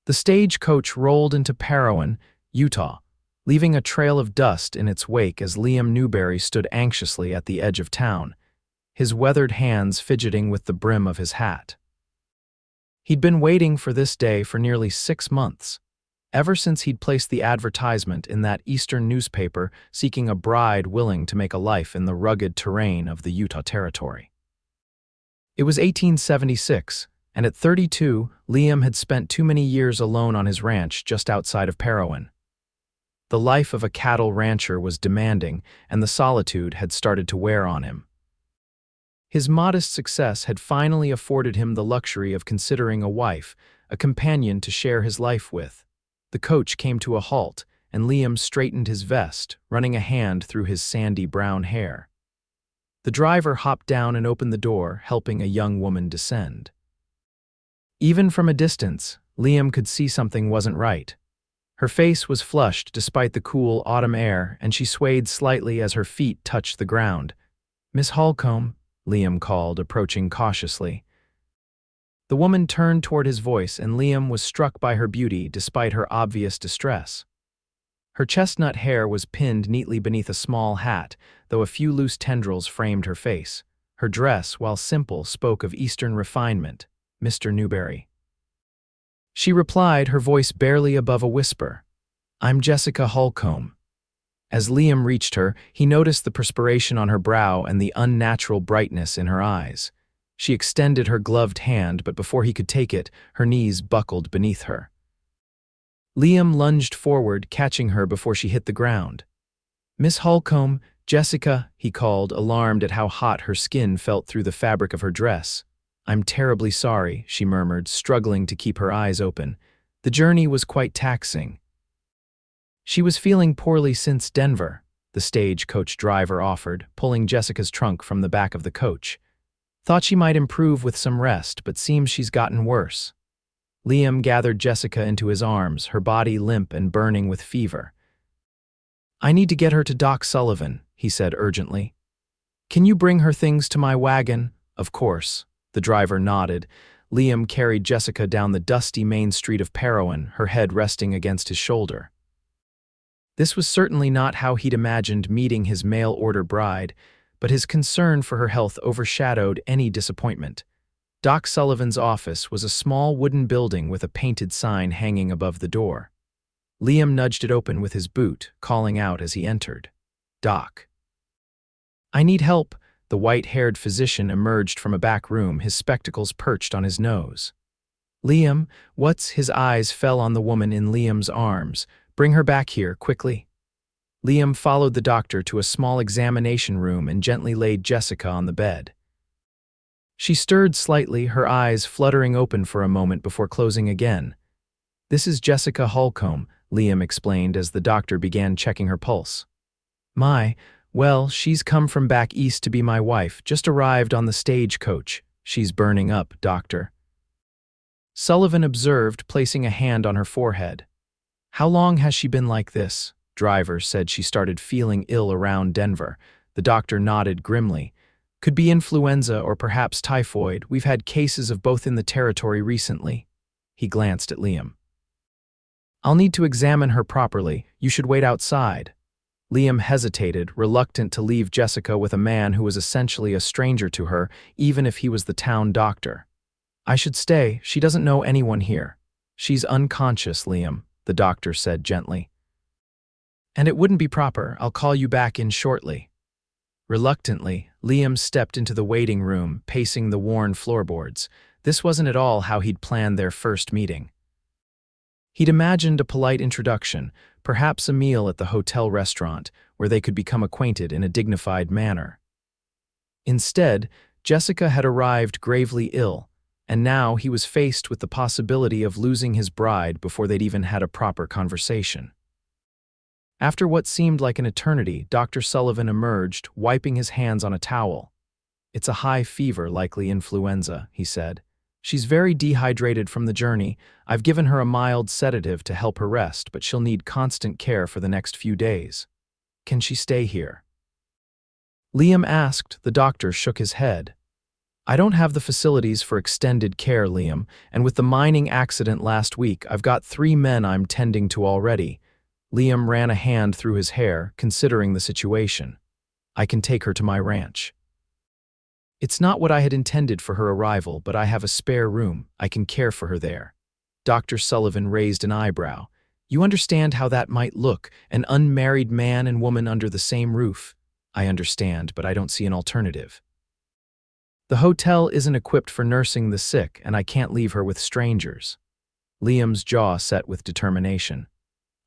The stagecoach rolled into Parowan, Utah, leaving a trail of dust in its wake as Liam Newbury stood anxiously at the edge of town, his weathered hands fidgeting with the brim of his hat. He'd been waiting for this day for nearly 6 months, ever since he'd placed the advertisement in that eastern newspaper seeking a bride willing to make a life in the rugged terrain of the Utah Territory. It was 1876, and at 32, Liam had spent too many years alone on his ranch just outside of Parowan. The life of a cattle rancher was demanding, and the solitude had started to wear on him. His modest success had finally afforded him the luxury of considering a wife, a companion to share his life with. The coach came to a halt, and Liam straightened his vest, running a hand through his sandy brown hair. The driver hopped down and opened the door, helping a young woman descend. Even from a distance, Liam could see something wasn't right. Her face was flushed despite the cool autumn air, and she swayed slightly as her feet touched the ground. "Miss Holcomb," Liam called, approaching cautiously. The woman turned toward his voice, and Liam was struck by her beauty despite her obvious distress. Her chestnut hair was pinned neatly beneath a small hat, though a few loose tendrils framed her face. Her dress, while simple, spoke of Eastern refinement. "Mr. Newbury." She replied, her voice barely above a whisper. "I'm Jessica Holcomb." As Liam reached her, he noticed the perspiration on her brow and the unnatural brightness in her eyes. She extended her gloved hand, but before he could take it, her knees buckled beneath her. Liam lunged forward, catching her before she hit the ground. "Miss Holcomb, Jessica," he called, alarmed at how hot her skin felt through the fabric of her dress. "I'm terribly sorry," she murmured, struggling to keep her eyes open. The journey was quite taxing. She was feeling poorly since Denver, the stagecoach driver offered, pulling Jessica's trunk from the back of the coach. "Thought she might improve with some rest, but seems she's gotten worse." Liam gathered Jessica into his arms, her body limp and burning with fever. "I need to get her to Doc Sullivan," he said urgently. "Can you bring her things to my wagon?" "Of course." The driver nodded. Liam carried Jessica down the dusty main street of Parowan, her head resting against his shoulder. This was certainly not how he'd imagined meeting his mail-order bride, but his concern for her health overshadowed any disappointment. Doc Sullivan's office was a small wooden building with a painted sign hanging above the door. Liam nudged it open with his boot, calling out as he entered, "Doc." "I need help." The white-haired physician emerged from a back room, his spectacles perched on his nose. "Liam, what's—" His eyes fell on the woman in Liam's arms. "Bring her back here, quickly." Liam followed the doctor to a small examination room and gently laid Jessica on the bed. She stirred slightly, her eyes fluttering open for a moment before closing again. "This is Jessica Holcomb," Liam explained as the doctor began checking her pulse. Well, she's come from back east to be my wife, just arrived on the stagecoach. She's burning up, doctor." Sullivan observed, placing a hand on her forehead. "How long has she been like this?" Driver said she started feeling ill around Denver. The doctor nodded grimly. "Could be influenza or perhaps typhoid. We've had cases of both in the territory recently." He glanced at Liam. "I'll need to examine her properly. You should wait outside." Liam hesitated, reluctant to leave Jessica with a man who was essentially a stranger to her, even if he was the town doctor. "I should stay. She doesn't know anyone here." "She's unconscious, Liam," the doctor said gently. "And it wouldn't be proper. I'll call you back in shortly." Reluctantly, Liam stepped into the waiting room, pacing the worn floorboards. This wasn't at all how he'd planned their first meeting. He'd imagined a polite introduction, perhaps a meal at the hotel restaurant, where they could become acquainted in a dignified manner. Instead, Jessica had arrived gravely ill, and now he was faced with the possibility of losing his bride before they'd even had a proper conversation. After what seemed like an eternity, Dr. Sullivan emerged, wiping his hands on a towel. "It's a high fever, likely influenza," he said. "She's very dehydrated from the journey. I've given her a mild sedative to help her rest, but she'll need constant care for the next few days. Can she stay here?" Liam asked. The doctor shook his head. I don't have the facilities for extended care, Liam, and with the mining accident last week, I've got 3 men I'm tending to already. Liam ran a hand through his hair, considering the situation. I can take her to my ranch. It's not what I had intended for her arrival, but I have a spare room. I can care for her there. Dr. Sullivan raised an eyebrow. You understand how that might look, an unmarried man and woman under the same roof? I understand, but I don't see an alternative. The hotel isn't equipped for nursing the sick, and I can't leave her with strangers. Liam's jaw set with determination.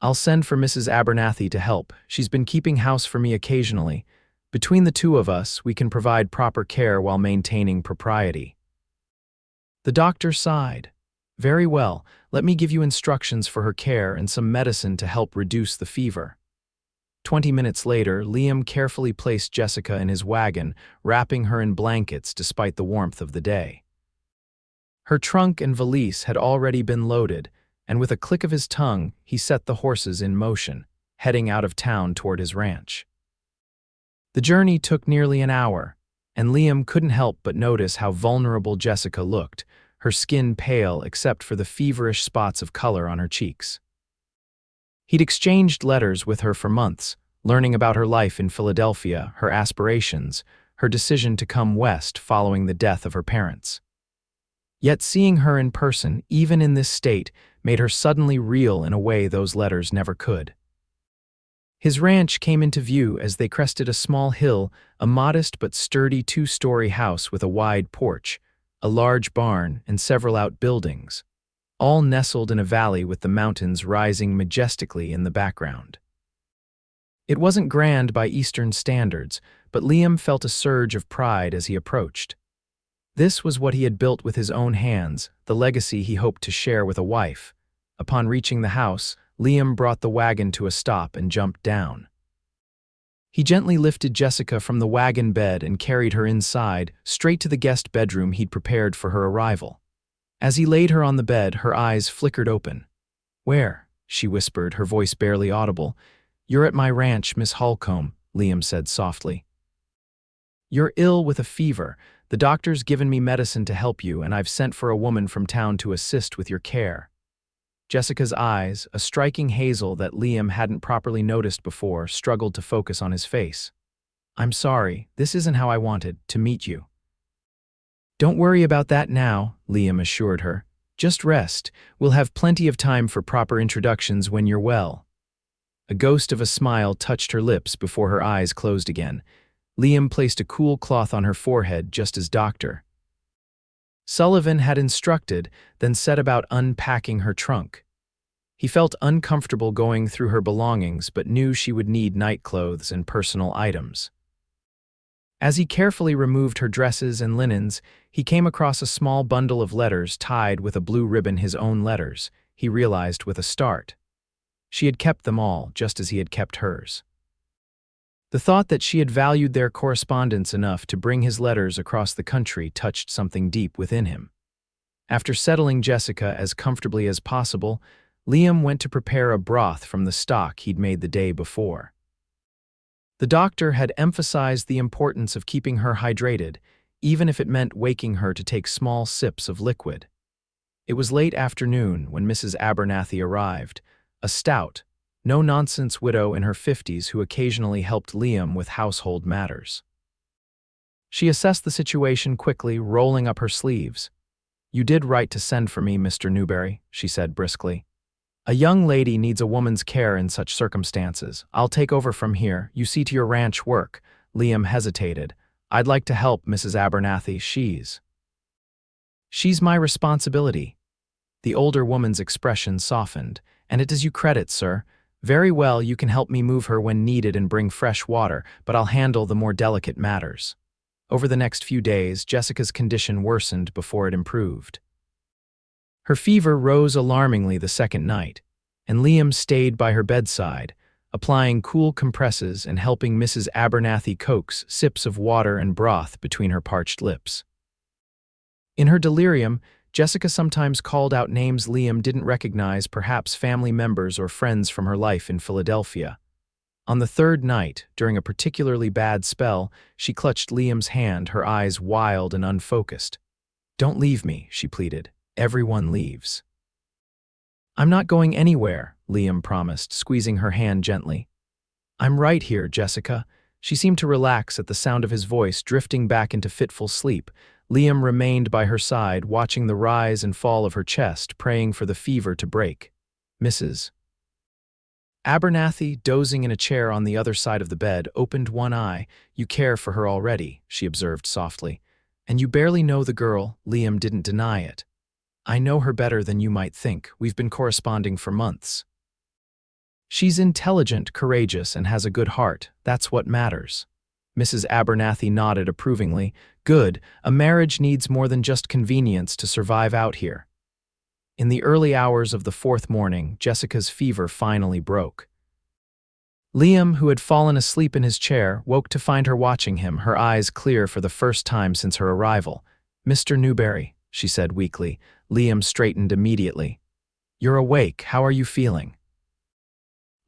I'll send for Mrs. Abernathy to help. She's been keeping house for me occasionally. Between the two of us, we can provide proper care while maintaining propriety. The doctor sighed. Very well, let me give you instructions for her care and some medicine to help reduce the fever. 20 minutes later, Liam carefully placed Jessica in his wagon, wrapping her in blankets despite the warmth of the day. Her trunk and valise had already been loaded, and with a click of his tongue, he set the horses in motion, heading out of town toward his ranch. The journey took nearly an hour, and Liam couldn't help but notice how vulnerable Jessica looked, her skin pale except for the feverish spots of color on her cheeks. He'd exchanged letters with her for months, learning about her life in Philadelphia, her aspirations, her decision to come west following the death of her parents. Yet seeing her in person, even in this state, made her suddenly real in a way those letters never could. His ranch came into view as they crested a small hill, a modest but sturdy 2-story house with a wide porch, a large barn, and several outbuildings, all nestled in a valley with the mountains rising majestically in the background. It wasn't grand by Eastern standards, but Liam felt a surge of pride as he approached. This was what he had built with his own hands, the legacy he hoped to share with a wife. Upon reaching the house, Liam brought the wagon to a stop and jumped down. He gently lifted Jessica from the wagon bed and carried her inside, straight to the guest bedroom he'd prepared for her arrival. As he laid her on the bed, her eyes flickered open. "Where?" she whispered, her voice barely audible. "You're at my ranch, Miss Holcomb," Liam said softly. "You're ill with a fever. The doctor's given me medicine to help you, and I've sent for a woman from town to assist with your care." Jessica's eyes, a striking hazel that Liam hadn't properly noticed before, struggled to focus on his face. "I'm sorry, this isn't how I wanted to meet you." "Don't worry about that now," Liam assured her. "Just rest. We'll have plenty of time for proper introductions when you're well." A ghost of a smile touched her lips before her eyes closed again. Liam placed a cool cloth on her forehead just as Dr. Sullivan had instructed, then set about unpacking her trunk. He felt uncomfortable going through her belongings, but knew she would need nightclothes and personal items. As he carefully removed her dresses and linens, he came across a small bundle of letters tied with a blue ribbon, his own letters, he realized with a start. She had kept them all, just as he had kept hers. The thought that she had valued their correspondence enough to bring his letters across the country touched something deep within him. After settling Jessica as comfortably as possible, Liam went to prepare a broth from the stock he'd made the day before. The doctor had emphasized the importance of keeping her hydrated, even if it meant waking her to take small sips of liquid. It was late afternoon when Mrs. Abernathy arrived, a stout, no-nonsense widow in her 50s who occasionally helped Liam with household matters. She assessed the situation quickly, rolling up her sleeves. "You did right to send for me, Mr. Newbury," she said briskly. "A young lady needs a woman's care in such circumstances. I'll take over from here. You see to your ranch work." Liam hesitated. "I'd like to help Mrs. Abernathy. She's my responsibility." The older woman's expression softened. "And it does you credit, sir. Very well, you can help me move her when needed and bring fresh water, but I'll handle the more delicate matters." Over the next few days, Jessica's condition worsened before it improved. Her fever rose alarmingly the second night, and Liam stayed by her bedside, applying cool compresses and helping Mrs. Abernathy coax sips of water and broth between her parched lips. In her delirium, Jessica sometimes called out names Liam didn't recognize, perhaps family members or friends from her life in Philadelphia. On the third night, during a particularly bad spell, she clutched Liam's hand, her eyes wild and unfocused. "Don't leave me," she pleaded. "Everyone leaves." "I'm not going anywhere," Liam promised, squeezing her hand gently. "I'm right here, Jessica." She seemed to relax at the sound of his voice, drifting back into fitful sleep. Liam remained by her side, watching the rise and fall of her chest, praying for the fever to break. Mrs. Abernathy, dozing in a chair on the other side of the bed, opened one eye. "You care for her already," she observed softly. "And you barely know the girl." Liam didn't deny it. "I know her better than you might think. We've been corresponding for months. She's intelligent, courageous, and has a good heart. That's what matters." Mrs. Abernathy nodded approvingly. "Good. A marriage needs more than just convenience to survive out here." In the early hours of the fourth morning, Jessica's fever finally broke. Liam, who had fallen asleep in his chair, woke to find her watching him, her eyes clear for the first time since her arrival. "Mr. Newbury," she said weakly. Liam straightened immediately. "You're awake. How are you feeling?"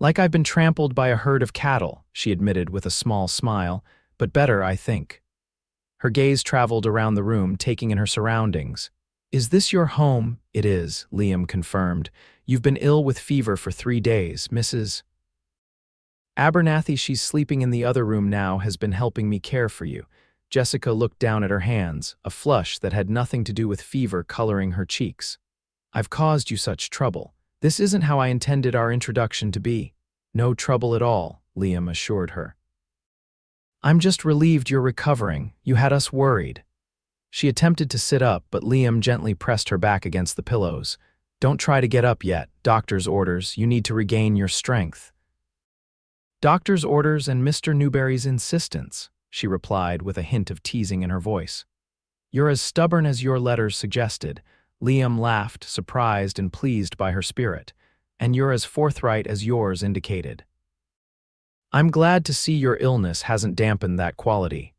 "Like I've been trampled by a herd of cattle," she admitted with a small smile, "but better, I think." Her gaze traveled around the room, taking in her surroundings. "Is this your home?" "It is," Liam confirmed. "You've been ill with fever for 3 days. Mrs. Abernathy, she's sleeping in the other room now, has been helping me care for you." Jessica looked down at her hands, a flush that had nothing to do with fever coloring her cheeks. "I've caused you such trouble. This isn't how I intended our introduction to be." "No trouble at all," Liam assured her. "I'm just relieved you're recovering. You had us worried." She attempted to sit up, but Liam gently pressed her back against the pillows. "Don't try to get up yet. Doctor's orders. You need to regain your strength." "Doctor's orders and Mr. Newbury's insistence," she replied with a hint of teasing in her voice. "You're as stubborn as your letters suggested." Liam laughed, surprised and pleased by her spirit. "And you're as forthright as yours indicated." "I'm glad to see your illness hasn't dampened that quality."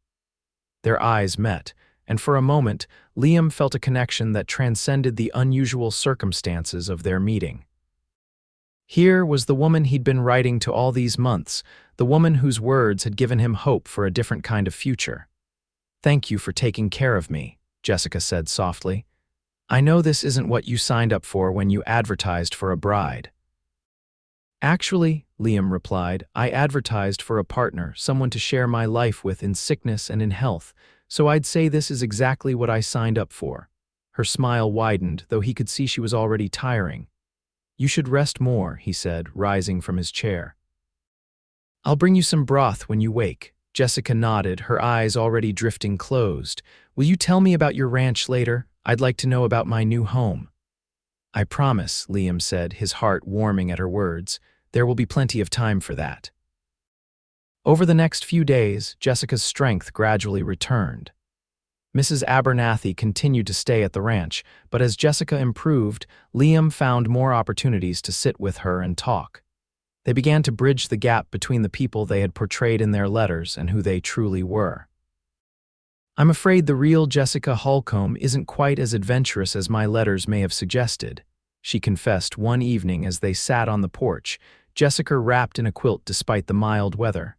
Their eyes met, and for a moment, Liam felt a connection that transcended the unusual circumstances of their meeting. Here was the woman he'd been writing to all these months, the woman whose words had given him hope for a different kind of future. "Thank you for taking care of me," Jessica said softly. "I know this isn't what you signed up for when you advertised for a bride." "Actually," Liam replied, "I advertised for a partner, someone to share my life with in sickness and in health, so I'd say this is exactly what I signed up for." Her smile widened, though he could see she was already tiring. "You should rest more," he said, rising from his chair. "I'll bring you some broth when you wake." Jessica nodded, her eyes already drifting closed. "Will you tell me about your ranch later? I'd like to know about my new home." "I promise," Liam said, his heart warming at her words. "There will be plenty of time for that." Over the next few days, Jessica's strength gradually returned. Mrs. Abernathy continued to stay at the ranch, but as Jessica improved, Liam found more opportunities to sit with her and talk. They began to bridge the gap between the people they had portrayed in their letters and who they truly were. "I'm afraid the real Jessica Holcomb isn't quite as adventurous as my letters may have suggested," she confessed one evening as they sat on the porch, Jessica wrapped in a quilt despite the mild weather.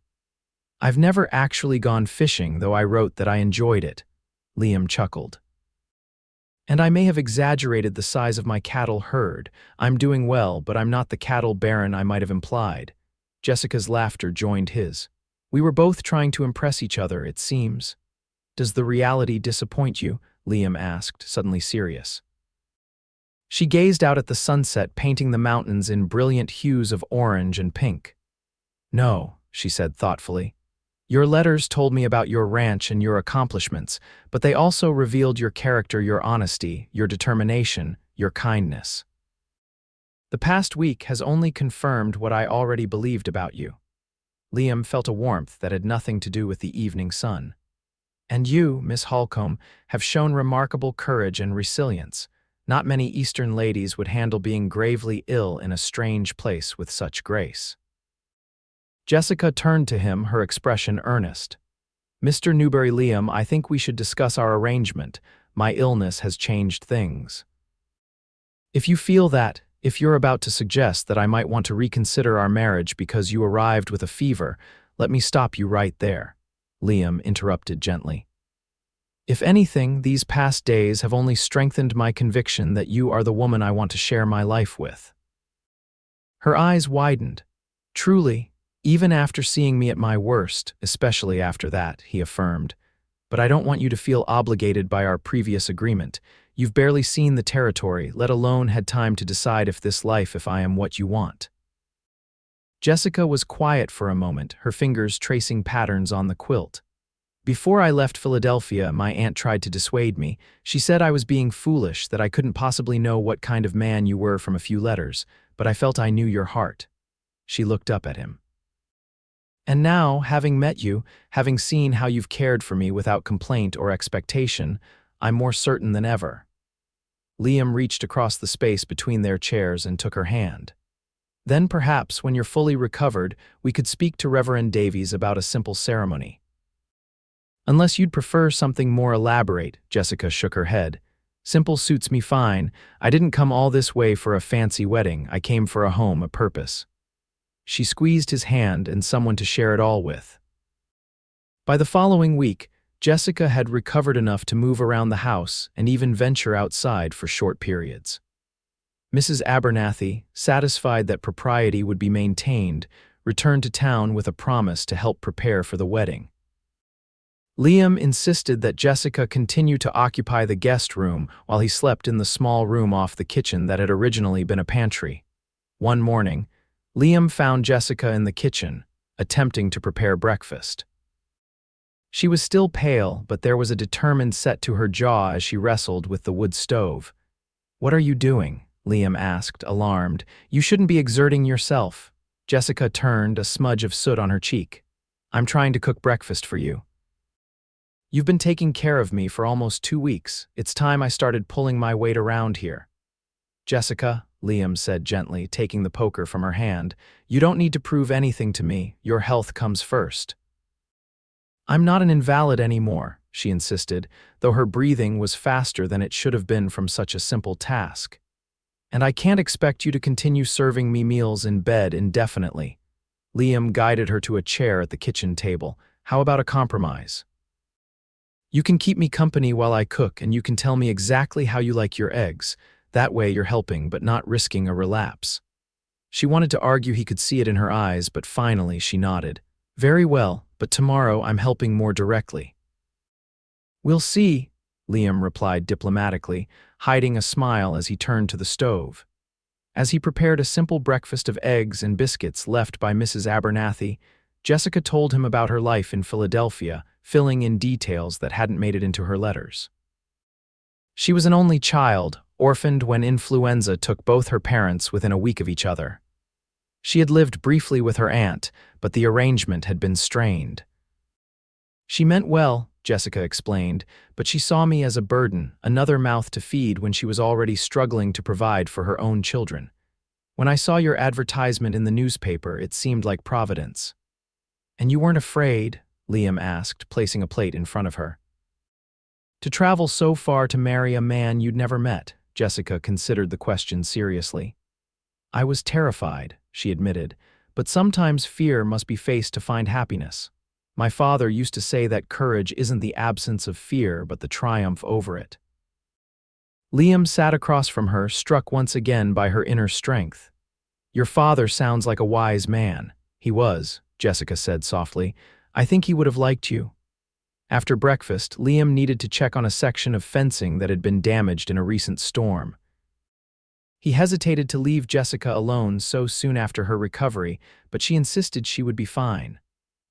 "I've never actually gone fishing, though I wrote that I enjoyed it." Liam chuckled. "And I may have exaggerated the size of my cattle herd. I'm doing well, but I'm not the cattle baron I might have implied." Jessica's laughter joined his. "We were both trying to impress each other, it seems." "Does the reality disappoint you?" Liam asked, suddenly serious. She gazed out at the sunset, painting the mountains in brilliant hues of orange and pink. "No," she said thoughtfully. "Your letters told me about your ranch and your accomplishments, but they also revealed your character, your honesty, your determination, your kindness. The past week has only confirmed what I already believed about you." Liam felt a warmth that had nothing to do with the evening sun. "And you, Miss Holcomb, have shown remarkable courage and resilience. Not many Eastern ladies would handle being gravely ill in a strange place with such grace." Jessica turned to him, her expression earnest. "Mr. Newbury, Liam, I think we should discuss our arrangement. My illness has changed things." "If you feel that, If you're about to suggest that I might want to reconsider our marriage because you arrived with a fever, let me stop you right there," Liam interrupted gently. "If anything, these past days have only strengthened my conviction that you are the woman I want to share my life with." Her eyes widened. "Truly, even after seeing me at my worst, especially after that," he affirmed. "But I don't want you to feel obligated by our previous agreement. You've barely seen the territory, let alone had time to decide if I am what you want." Jessica was quiet for a moment, her fingers tracing patterns on the quilt. "Before I left Philadelphia, my aunt tried to dissuade me. She said I was being foolish, that I couldn't possibly know what kind of man you were from a few letters, but I felt I knew your heart." She looked up at him. "And now, having met you, having seen how you've cared for me without complaint or expectation, I'm more certain than ever." Liam reached across the space between their chairs and took her hand. "Then perhaps, when you're fully recovered, we could speak to Reverend Davies about a simple ceremony." "Unless you'd prefer something more elaborate," Jessica shook her head. "Simple suits me fine. I didn't come all this way for a fancy wedding. I came for a home, a purpose." She squeezed his hand and someone to share it all with. By the following week, Jessica had recovered enough to move around the house and even venture outside for short periods. Mrs. Abernathy, satisfied that propriety would be maintained, returned to town with a promise to help prepare for the wedding. Liam insisted that Jessica continue to occupy the guest room while he slept in the small room off the kitchen that had originally been a pantry. One morning, Liam found Jessica in the kitchen, attempting to prepare breakfast. She was still pale, but there was a determined set to her jaw as she wrestled with the wood stove. "What are you doing?" Liam asked, alarmed. "You shouldn't be exerting yourself." Jessica turned, a smudge of soot on her cheek. "I'm trying to cook breakfast for you. You've been taking care of me for almost 2 weeks. It's time I started pulling my weight around here." "Jessica," Liam said gently, taking the poker from her hand, "you don't need to prove anything to me. Your health comes first." "I'm not an invalid anymore," she insisted, though her breathing was faster than it should have been from such a simple task. "And I can't expect you to continue serving me meals in bed indefinitely." Liam guided her to a chair at the kitchen table. "How about a compromise? You can keep me company while I cook, and you can tell me exactly how you like your eggs. That way you're helping but not risking a relapse." She wanted to argue he could see it in her eyes, but finally she nodded. "Very well, but tomorrow I'm helping more directly." "We'll see," Liam replied diplomatically, hiding a smile as he turned to the stove. As he prepared a simple breakfast of eggs and biscuits left by Mrs. Abernathy, Jessica told him about her life in Philadelphia, filling in details that hadn't made it into her letters. She was an only child, orphaned when influenza took both her parents within a week of each other. She had lived briefly with her aunt, but the arrangement had been strained. "She meant well," Jessica explained, "but she saw me as a burden, another mouth to feed when she was already struggling to provide for her own children. When I saw your advertisement in the newspaper, it seemed like providence." "And you weren't afraid?" Liam asked, placing a plate in front of her. "To travel so far to marry a man you'd never met?" Jessica considered the question seriously. "I was terrified," she admitted, "but sometimes fear must be faced to find happiness. My father used to say that courage isn't the absence of fear, but the triumph over it." Liam sat across from her, struck once again by her inner strength. "Your father sounds like a wise man." "He was," Jessica said softly. "I think he would have liked you." After breakfast, Liam needed to check on a section of fencing that had been damaged in a recent storm. He hesitated to leave Jessica alone so soon after her recovery, but she insisted she would be fine.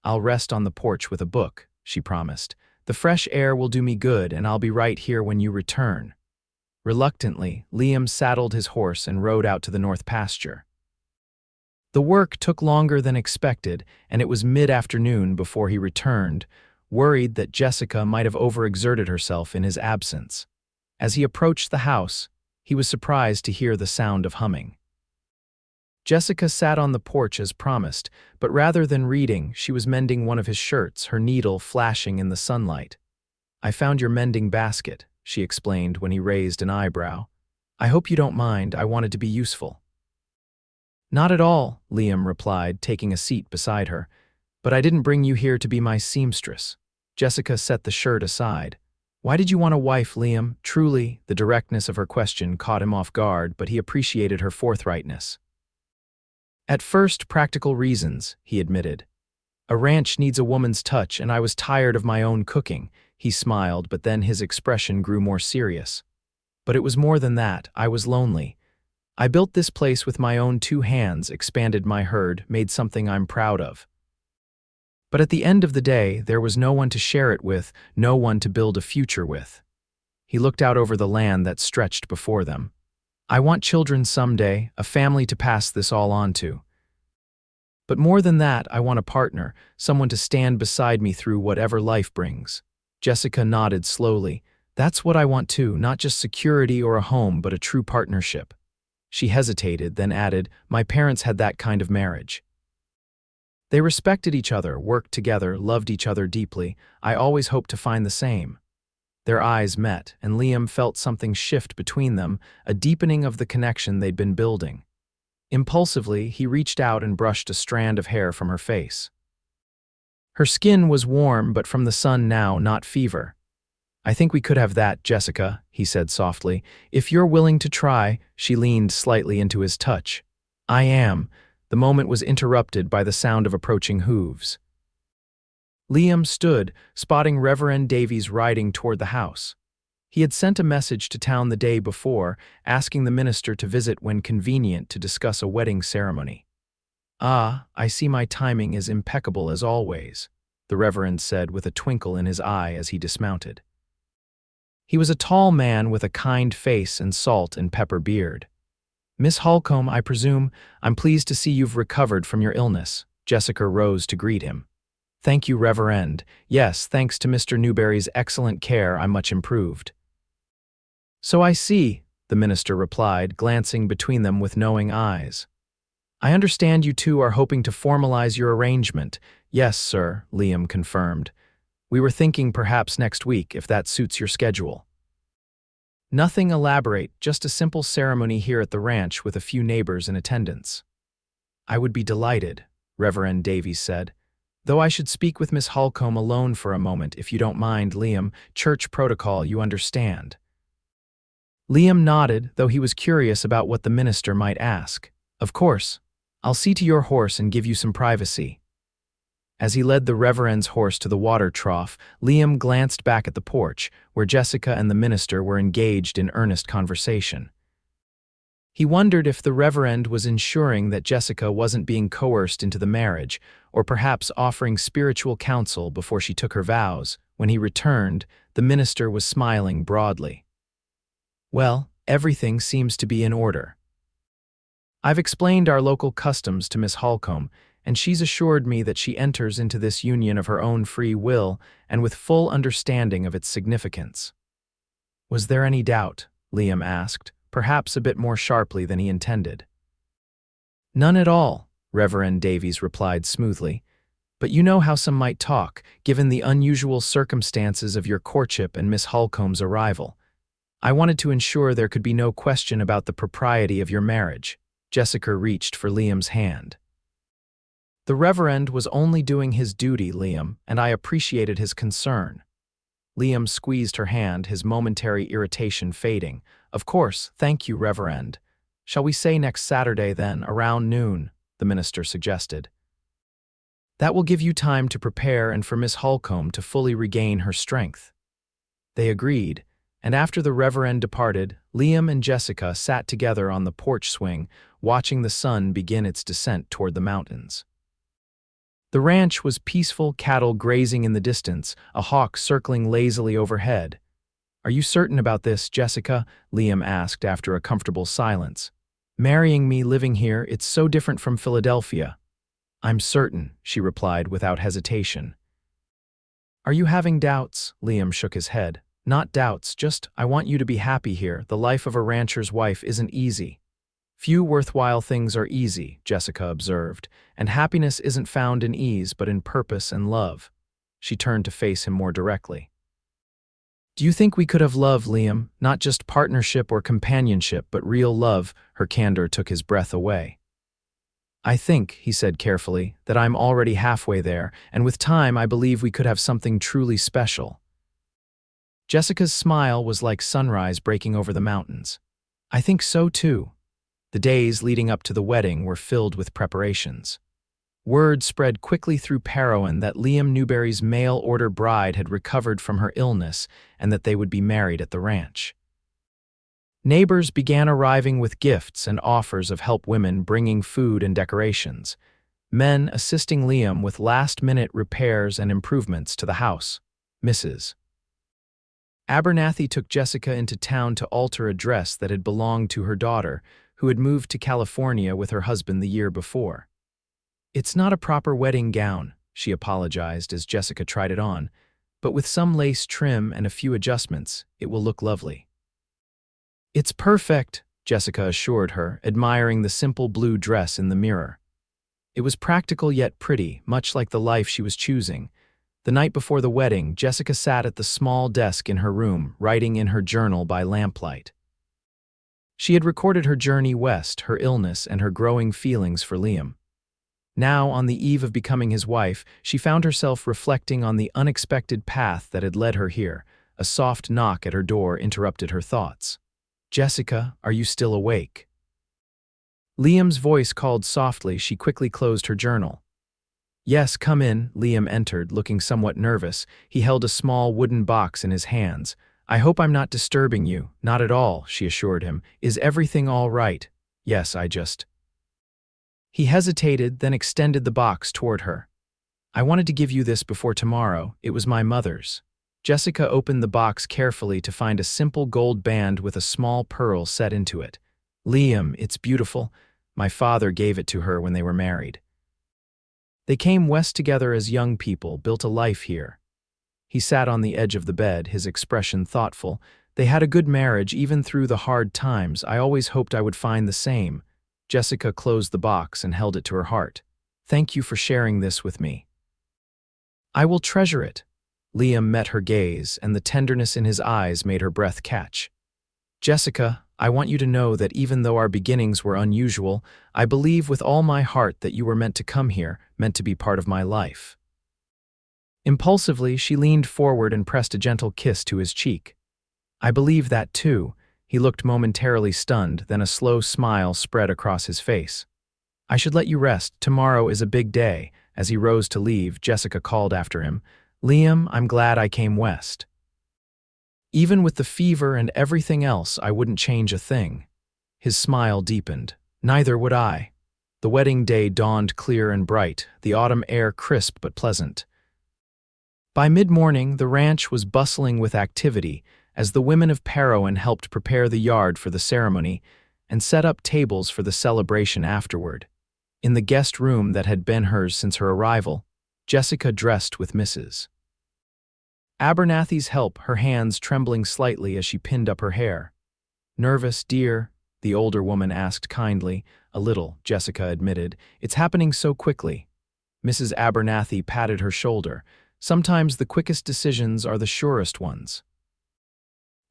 "I'll rest on the porch with a book," she promised. "The fresh air will do me good, and I'll be right here when you return." Reluctantly, Liam saddled his horse and rode out to the north pasture. The work took longer than expected, and it was mid-afternoon before he returned, worried that Jessica might have overexerted herself in his absence. As he approached the house, he was surprised to hear the sound of humming. Jessica sat on the porch as promised, but rather than reading, she was mending one of his shirts, her needle flashing in the sunlight. "I found your mending basket," she explained when he raised an eyebrow. "I hope you don't mind, I wanted to be useful." Not at all, Liam replied, taking a seat beside her. But I didn't bring you here to be my seamstress. Jessica set the shirt aside. Why did you want a wife, Liam? Truly, the directness of her question caught him off guard, but he appreciated her forthrightness. At first, practical reasons, he admitted. A ranch needs a woman's touch, and I was tired of my own cooking. He smiled, but then his expression grew more serious. But it was more than that. I was lonely. I built this place with my own 2 hands, expanded my herd, made something I'm proud of. But at the end of the day, there was no one to share it with, no one to build a future with. He looked out over the land that stretched before them. I want children someday, a family to pass this all on to. But more than that, I want a partner, someone to stand beside me through whatever life brings. Jessica nodded slowly. That's what I want too, not just security or a home, but a true partnership. She hesitated, then added, my parents had that kind of marriage. They respected each other, worked together, loved each other deeply. I always hoped to find the same. Their eyes met, and Liam felt something shift between them, a deepening of the connection they'd been building. Impulsively, he reached out and brushed a strand of hair from her face. Her skin was warm, but from the sun now, not fever. I think we could have that, Jessica, he said softly. If you're willing to try. She leaned slightly into his touch. I am. The moment was interrupted by the sound of approaching hooves. Liam stood, spotting Reverend Davies riding toward the house. He had sent a message to town the day before, asking the minister to visit when convenient to discuss a wedding ceremony. Ah, I see my timing is impeccable as always, the Reverend said with a twinkle in his eye as he dismounted. He was a tall man with a kind face and salt and pepper beard. Miss Holcomb, I presume, I'm pleased to see you've recovered from your illness. Jessica rose to greet him. Thank you, Reverend. Yes, thanks to Mr. Newbury's excellent care, I'm much improved. So I see, the minister replied, glancing between them with knowing eyes. I understand you two are hoping to formalize your arrangement. Yes, sir, Liam confirmed. We were thinking perhaps next week, if that suits your schedule. Nothing elaborate, just a simple ceremony here at the ranch with a few neighbors in attendance. I would be delighted, Reverend Davies said. Though I should speak with Miss Holcomb alone for a moment, if you don't mind, Liam. Church protocol, you understand. Liam nodded, though he was curious about what the minister might ask. Of course. I'll see to your horse and give you some privacy. As he led the Reverend's horse to the water trough, Liam glanced back at the porch, where Jessica and the minister were engaged in earnest conversation. He wondered if the Reverend was ensuring that Jessica wasn't being coerced into the marriage, or perhaps offering spiritual counsel before she took her vows. When he returned, the minister was smiling broadly. Well, everything seems to be in order. I've explained our local customs to Miss Holcomb, and she's assured me that she enters into this union of her own free will and with full understanding of its significance. Was there any doubt? Liam asked, perhaps a bit more sharply than he intended. None at all, Reverend Davies replied smoothly. But you know how some might talk, given the unusual circumstances of your courtship and Miss Holcomb's arrival. I wanted to ensure there could be no question about the propriety of your marriage. Jessica reached for Liam's hand. The Reverend was only doing his duty, Liam, and I appreciated his concern. Liam squeezed her hand, his momentary irritation fading. Of course, thank you, Reverend. Shall we say next Saturday, then, around noon? The minister suggested. That will give you time to prepare and for Miss Holcomb to fully regain her strength. They agreed, and after the Reverend departed, Liam and Jessica sat together on the porch swing, watching the sun begin its descent toward the mountains. The ranch was peaceful, cattle grazing in the distance, a hawk circling lazily overhead. Are you certain about this, Jessica? Liam asked after a comfortable silence. Marrying me, living here, it's so different from Philadelphia. I'm certain, she replied without hesitation. Are you having doubts? Liam shook his head. Not doubts, just, I want you to be happy here. The life of a rancher's wife isn't easy. Few worthwhile things are easy, Jessica observed, and happiness isn't found in ease but in purpose and love. She turned to face him more directly. Do you think we could have love, Liam? Not just partnership or companionship, but real love? Her candor took his breath away. I think, he said carefully, that I'm already halfway there, and with time I believe we could have something truly special. Jessica's smile was like sunrise breaking over the mountains. I think so too. The days leading up to the wedding were filled with preparations. Word spread quickly through Parowan that Liam Newbury's mail-order bride had recovered from her illness and that they would be married at the ranch. Neighbors began arriving with gifts and offers of help, women bringing food and decorations, men assisting Liam with last-minute repairs and improvements to the house. Mrs. Abernathy took Jessica into town to alter a dress that had belonged to her daughter, who had moved to California with her husband the year before. It's not a proper wedding gown, she apologized as Jessica tried it on, but with some lace trim and a few adjustments, it will look lovely. It's perfect, Jessica assured her, admiring the simple blue dress in the mirror. It was practical yet pretty, much like the life she was choosing. The night before the wedding, Jessica sat at the small desk in her room, writing in her journal by lamplight. She had recorded her journey west, her illness, and her growing feelings for Liam. Now, on the eve of becoming his wife, she found herself reflecting on the unexpected path that had led her here. A soft knock at her door interrupted her thoughts. "Jessica, are you still awake?" Liam's voice called softly. She quickly closed her journal. "Yes, come in." Liam entered, looking somewhat nervous. He held a small wooden box in his hands. "I hope I'm not disturbing you." "Not at all," she assured him. "Is everything all right?" "Yes, I just—" He hesitated, then extended the box toward her. "I wanted to give you this before tomorrow. It was my mother's." Jessica opened the box carefully to find a simple gold band with a small pearl set into it. "Liam, it's beautiful. My father gave it to her when they were married. They came west together as young people, built a life here." He sat on the edge of the bed, his expression thoughtful. "They had a good marriage even through the hard times. I always hoped I would find the same." Jessica closed the box and held it to her heart. "Thank you for sharing this with me. I will treasure it." Liam met her gaze, and the tenderness in his eyes made her breath catch. "Jessica, I want you to know that even though our beginnings were unusual, I believe with all my heart that you were meant to come here, meant to be part of my life." Impulsively, she leaned forward and pressed a gentle kiss to his cheek. "I believe that too." He looked momentarily stunned, then a slow smile spread across his face. "I should let you rest. Tomorrow is a big day." As he rose to leave, Jessica called after him, "Liam, I'm glad I came west. Even with the fever and everything else, I wouldn't change a thing." His smile deepened. "Neither would I." The wedding day dawned clear and bright, the autumn air crisp but pleasant. By mid-morning, the ranch was bustling with activity as the women of Parowan helped prepare the yard for the ceremony and set up tables for the celebration afterward. In the guest room that had been hers since her arrival, Jessica dressed with Mrs. Abernathy's help, her hands trembling slightly as she pinned up her hair. "Nervous, dear?" the older woman asked kindly. "A little," Jessica admitted. "It's happening so quickly." Mrs. Abernathy patted her shoulder. "Sometimes the quickest decisions are the surest ones.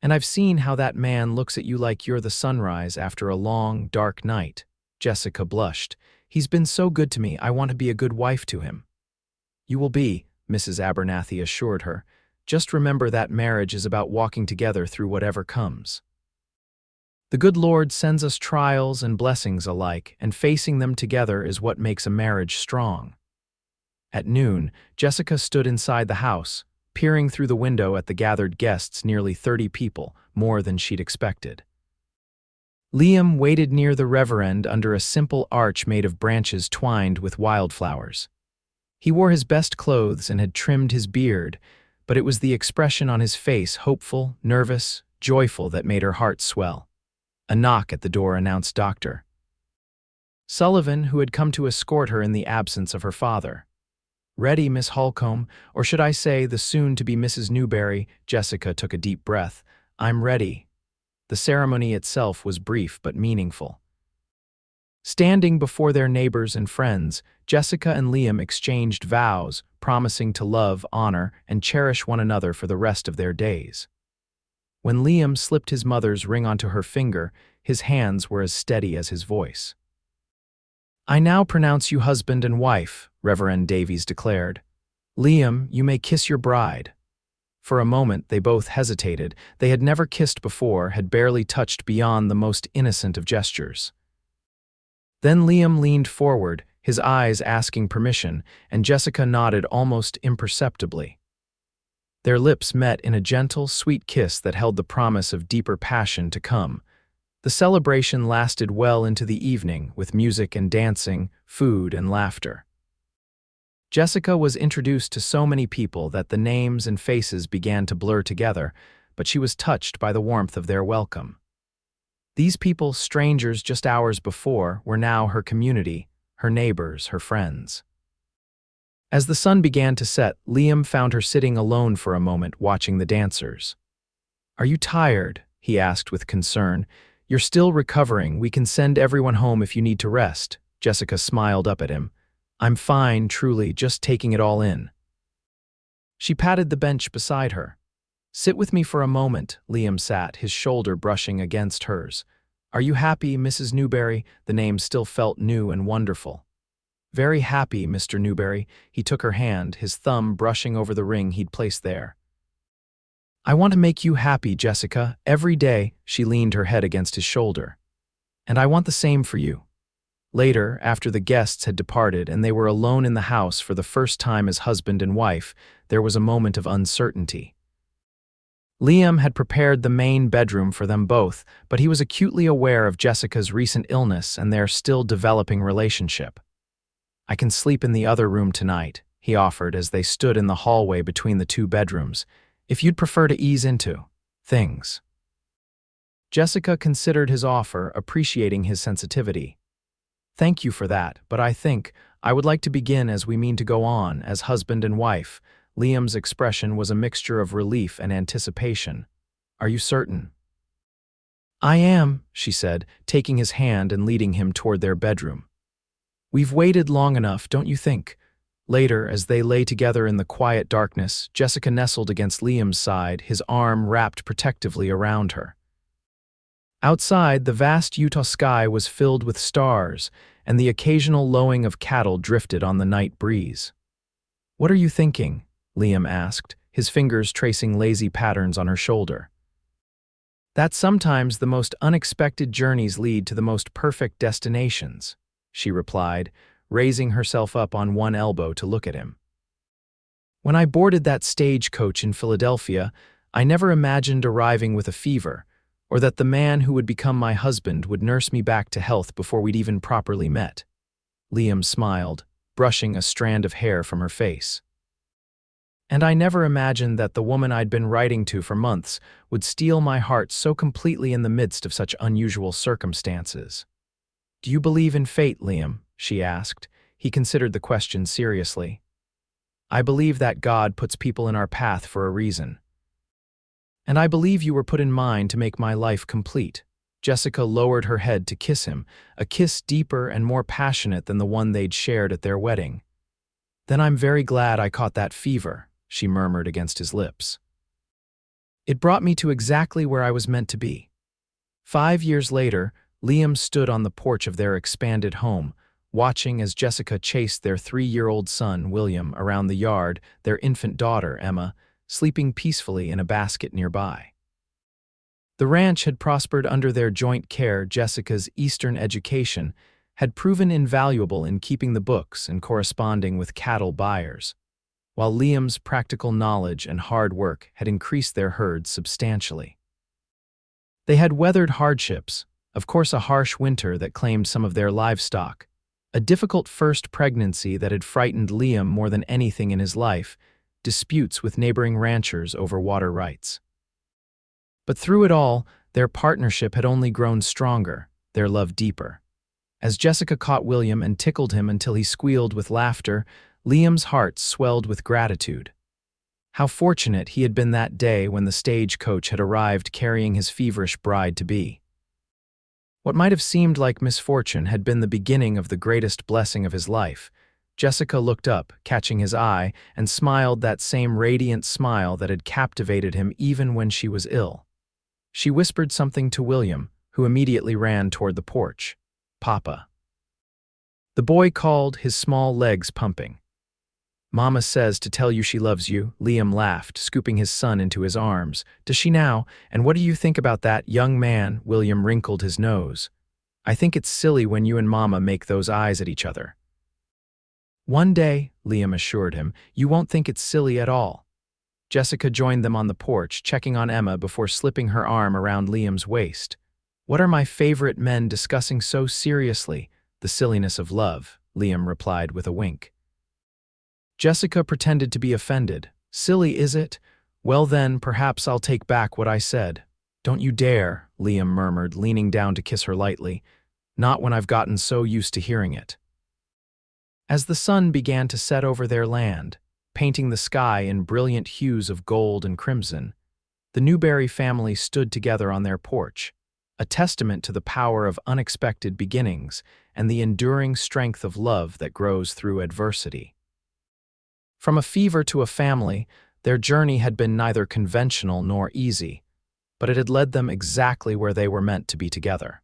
And I've seen how that man looks at you like you're the sunrise after a long, dark night." Jessica blushed. "He's been so good to me. I want to be a good wife to him." "You will be," Mrs. Abernathy assured her. "Just remember that marriage is about walking together through whatever comes. The good Lord sends us trials and blessings alike, and facing them together is what makes a marriage strong." At noon, Jessica stood inside the house, peering through the window at the gathered guests, nearly 30 people, more than she'd expected. Liam waited near the reverend under a simple arch made of branches twined with wildflowers. He wore his best clothes and had trimmed his beard, but it was the expression on his face, hopeful, nervous, joyful, that made her heart swell. A knock at the door announced Dr. Sullivan, who had come to escort her in the absence of her father. "Ready, Miss Holcomb, or should I say the soon-to-be Mrs. Newbury?" Jessica took a deep breath. "I'm ready." The ceremony itself was brief but meaningful. Standing before their neighbors and friends, Jessica and Liam exchanged vows, promising to love, honor, and cherish one another for the rest of their days. When Liam slipped his mother's ring onto her finger, his hands were as steady as his voice. I now pronounce you husband and wife, Reverend Davies declared. Liam, you may kiss your bride. For a moment they both hesitated. They had never kissed before, had barely touched beyond the most innocent of gestures. Then Liam leaned forward, his eyes asking permission, and Jessica nodded almost imperceptibly. Their lips met in a gentle, sweet kiss that held the promise of deeper passion to come. The celebration lasted well into the evening, with music and dancing, food and laughter. Jessica was introduced to so many people that the names and faces began to blur together, but she was touched by the warmth of their welcome. These people, strangers just hours before, were now her community, her neighbors, her friends. As the sun began to set, Liam found her sitting alone for a moment, watching the dancers. "Are you tired?" he asked with concern. "You're still recovering. We can send everyone home if you need to rest." Jessica smiled up at him. "I'm fine, truly, just taking it all in." She patted the bench beside her. "Sit with me for a moment." Liam sat, his shoulder brushing against hers. "Are you happy, Mrs. Newbury?" The name still felt new and wonderful. "Very happy, Mr. Newbury." He took her hand, his thumb brushing over the ring he'd placed there. "I want to make you happy, Jessica, every day." She leaned her head against his shoulder. "And I want the same for you." Later, after the guests had departed and they were alone in the house for the first time as husband and wife, there was a moment of uncertainty. Liam had prepared the main bedroom for them both, but he was acutely aware of Jessica's recent illness and their still developing relationship. "I can sleep in the other room tonight," he offered as they stood in the hallway between the two bedrooms, "if you'd prefer to ease into things." Jessica considered his offer, appreciating his sensitivity. "Thank you for that, but I think I would like to begin as we mean to go on, as husband and wife." Liam's expression was a mixture of relief and anticipation. "Are you certain?" "I am," she said, taking his hand and leading him toward their bedroom. "We've waited long enough, don't you think?" Later, as they lay together in the quiet darkness, Jessica nestled against Liam's side, his arm wrapped protectively around her. Outside, the vast Utah sky was filled with stars, and the occasional lowing of cattle drifted on the night breeze. "What are you thinking?" Liam asked, his fingers tracing lazy patterns on her shoulder. "That sometimes the most unexpected journeys lead to the most perfect destinations," she replied, raising herself up on one elbow to look at him. "When I boarded that stagecoach in Philadelphia, I never imagined arriving with a fever, or that the man who would become my husband would nurse me back to health before we'd even properly met." Liam smiled, brushing a strand of hair from her face. "And I never imagined that the woman I'd been writing to for months would steal my heart so completely in the midst of such unusual circumstances." "Do you believe in fate, Liam?" she asked. He considered the question seriously. "I believe that God puts people in our path for a reason. And I believe you were put in mine to make my life complete." Jessica lowered her head to kiss him, a kiss deeper and more passionate than the one they'd shared at their wedding. "Then I'm very glad I caught that fever," she murmured against his lips. "It brought me to exactly where I was meant to be." 5 years later, Liam stood on the porch of their expanded home, watching as Jessica chased their 3-year-old son, William, around the yard, their infant daughter, Emma, sleeping peacefully in a basket nearby. The ranch had prospered under their joint care. Jessica's Eastern education had proven invaluable in keeping the books and corresponding with cattle buyers, while Liam's practical knowledge and hard work had increased their herds substantially. They had weathered hardships, of course a harsh winter that claimed some of their livestock, a difficult first pregnancy that had frightened Liam more than anything in his life, disputes with neighboring ranchers over water rights. But through it all, their partnership had only grown stronger, their love deeper. As Jessica caught William and tickled him until he squealed with laughter, Liam's heart swelled with gratitude. How fortunate he had been that day when the stagecoach had arrived carrying his feverish bride-to-be. What might have seemed like misfortune had been the beginning of the greatest blessing of his life. Jessica looked up, catching his eye, and smiled that same radiant smile that had captivated him even when she was ill. She whispered something to William, who immediately ran toward the porch. "Papa." The boy called, his small legs pumping. Mama says to tell you she loves you, Liam laughed, scooping his son into his arms. Does she now? And what do you think about that, young man? William wrinkled his nose. I think it's silly when you and Mama make those eyes at each other. One day, Liam assured him, you won't think it's silly at all. Jessica joined them on the porch, checking on Emma before slipping her arm around Liam's waist. What are my favorite men discussing so seriously? The silliness of love, Liam replied with a wink. Jessica pretended to be offended. Silly, is it? Well then, perhaps I'll take back what I said. Don't you dare, Liam murmured, leaning down to kiss her lightly. Not when I've gotten so used to hearing it. As the sun began to set over their land, painting the sky in brilliant hues of gold and crimson, the Newbury family stood together on their porch, a testament to the power of unexpected beginnings and the enduring strength of love that grows through adversity. From a fever to a family, their journey had been neither conventional nor easy, but it had led them exactly where they were meant to be together.